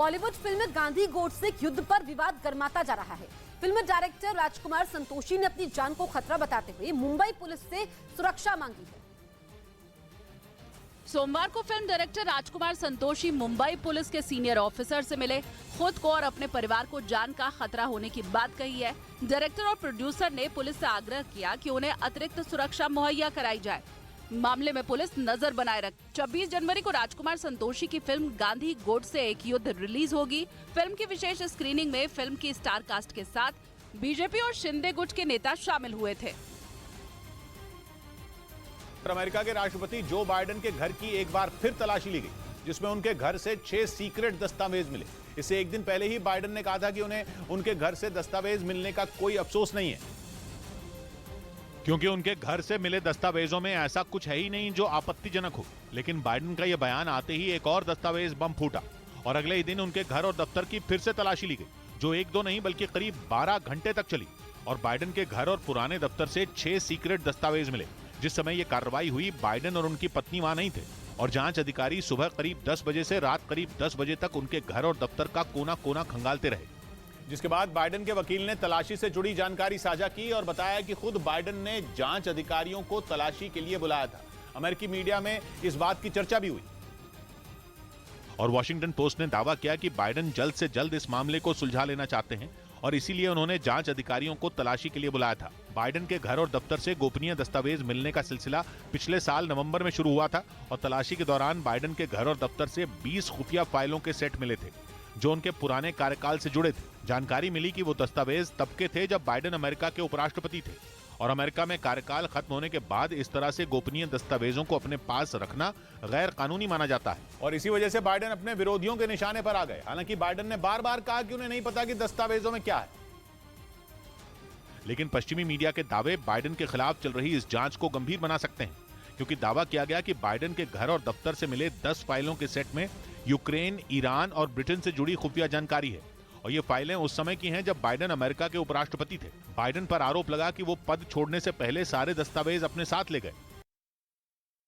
Bollywood film Gandhi Godse युद्ध पर विवाद गर्माता जा रहा है। फिल्म डायरेक्टर राजकुमार संतोषी ने अपनी जान को खतरा बताते हुए मुंबई पुलिस से सुरक्षा मांगी है। सोमवार को film director Rajkumar Santoshi Mumbai police के सीनियर ऑफिसर से मिले। खुद को और अपने परिवार को जान का खतरा होने की बात कही है। डायरेक्टर और प्रोड्यूसर ने पुलिस से आग्रह किया कि उन्हें अतिरिक्त सुरक्षा मुहैया कराई जाए। मामले में पुलिस नजर बनाए रख 26 जनवरी को राजकुमार संतोषी की फिल्म गांधी गोडसे एक युद्ध रिलीज होगी। फिल्म की विशेष स्क्रीनिंग में फिल्म की स्टार कास्ट के साथ बीजेपी और शिंदे गुट के नेता शामिल हुए थे। अमेरिका के राष्ट्रपति जो बाइडेन के घर की एक बार फिर तलाशी ली गई, जिसमें उनके घर से 6 सीक्रेट दस्तावेज मिले। इससे एक दिन पहले ही बाइडेन ने कहा था कि उन्हें उनके घर से दस्तावेज मिलने का कोई अफसोस नहीं है, क्योंकि उनके घर से मिले दस्तावेजों में ऐसा कुछ है ही नहीं जो आपत्तिजनक हो। लेकिन बाइडेन का यह बयान आते ही एक और दस्तावेज बम फूटा और अगले ही दिन उनके घर और दफ्तर की फिर से तलाशी ली गई, जो एक दो नहीं बल्कि करीब 12 घंटे तक चली। और बाइडेन के घर और पुराने दफ्तर से 6 सीक्रेट दस्तावेज मिले। जिस समय ये कार्रवाई हुई, बाइडेन और उनकी पत्नी वहां नहीं थे और जांच अधिकारी सुबह करीब 10 बजे से रात करीब 10 बजे तक उनके घर और दफ्तर का कोना कोना खंगालते रहे। जिसके बाद बाइडेन के वकील ने तलाशी से जुड़ी जानकारी साझा की और बताया कि खुद बाइडेन ने जांच अधिकारियों को तलाशी के लिए बुलाया था। अमेरिकी मीडिया में इस बात की चर्चा भी हुई और वॉशिंगटन पोस्ट ने दावा किया कि बाइडेन जल्द से जल्द इस मामले को सुलझा लेना चाहते हैं और इसीलिए उन्होंने जांच अधिकारियों को तलाशी के लिए बुलाया था। बाइडेन के घर और दफ्तर से गोपनीय दस्तावेज मिलने का सिलसिला पिछले साल नवंबर में शुरू हुआ था और तलाशी के दौरान बाइडेन के घर और दफ्तर से 20 खुफिया फाइलों के सेट मिले थे, जो उनके पुराने कार्यकाल से जुड़े थे। जानकारी मिली कि वो दस्तावेज तब के थे जब बाइडेन अमेरिका के उपराष्ट्रपति थे और अमेरिका में कार्यकाल खत्म होने के बाद इस तरह से गोपनीय दस्तावेजों को अपने पास रखना गैर कानूनी माना जाता है और इसी वजह से बाइडेन अपने विरोधियों के निशाने पर आ गए। हालांकि बाइडेन ने बार बार कहा कि उन्हें नहीं पता कि दस्तावेजों में क्या है, लेकिन पश्चिमी मीडिया के दावे बाइडेन के खिलाफ चल रही इस जांच को गंभीर बना सकते हैं, क्योंकि दावा किया गया कि बाइडेन के घर और दफ्तर से मिले 10 फाइलों के सेट में यूक्रेन, ईरान और ब्रिटेन से जुड़ी खुफिया जानकारी है और ये फाइलें उस समय की हैं जब बाइडेन अमेरिका के उपराष्ट्रपति थे। बाइडेन पर आरोप लगा कि वो पद छोड़ने से पहले सारे दस्तावेज अपने साथ ले गए।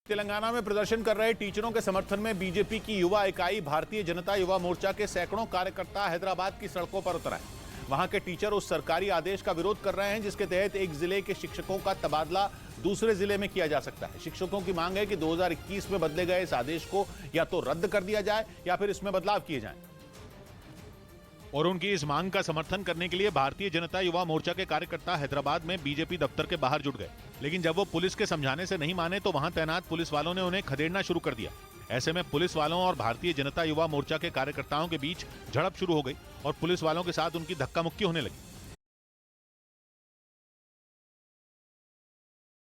तेलंगाना में प्रदर्शन कर रहे टीचरों के समर्थन में बीजेपी की युवा इकाई भारतीय जनता युवा मोर्चा के सैकड़ों कार्यकर्ता हैदराबाद की सड़कों पर उतर आए। वहां के टीचर उस सरकारी आदेश का विरोध कर रहे हैं जिसके तहत एक जिले के शिक्षकों का तबादला दूसरे जिले में किया जा सकता है। शिक्षकों की मांग है कि 2021 में बदले गए इस आदेश को या तो रद्द कर दिया जाए या फिर इसमें बदलाव किए जाएं। और उनकी इस मांग का समर्थन करने के लिए भारतीय जनता युवा मोर्चा के कार्यकर्ता हैदराबाद में बीजेपी दफ्तर के बाहर जुट गए। लेकिन जब वो पुलिस के समझाने से नहीं माने तो वहां तैनात पुलिस वालों ने उन्हें खदेड़ना शुरू कर दिया। ऐसे में पुलिस वालों और भारतीय जनता युवा मोर्चा के कार्यकर्ताओं के बीच झड़प शुरू हो गई और पुलिस वालों के साथ उनकी धक्का मुक्की होने लगी।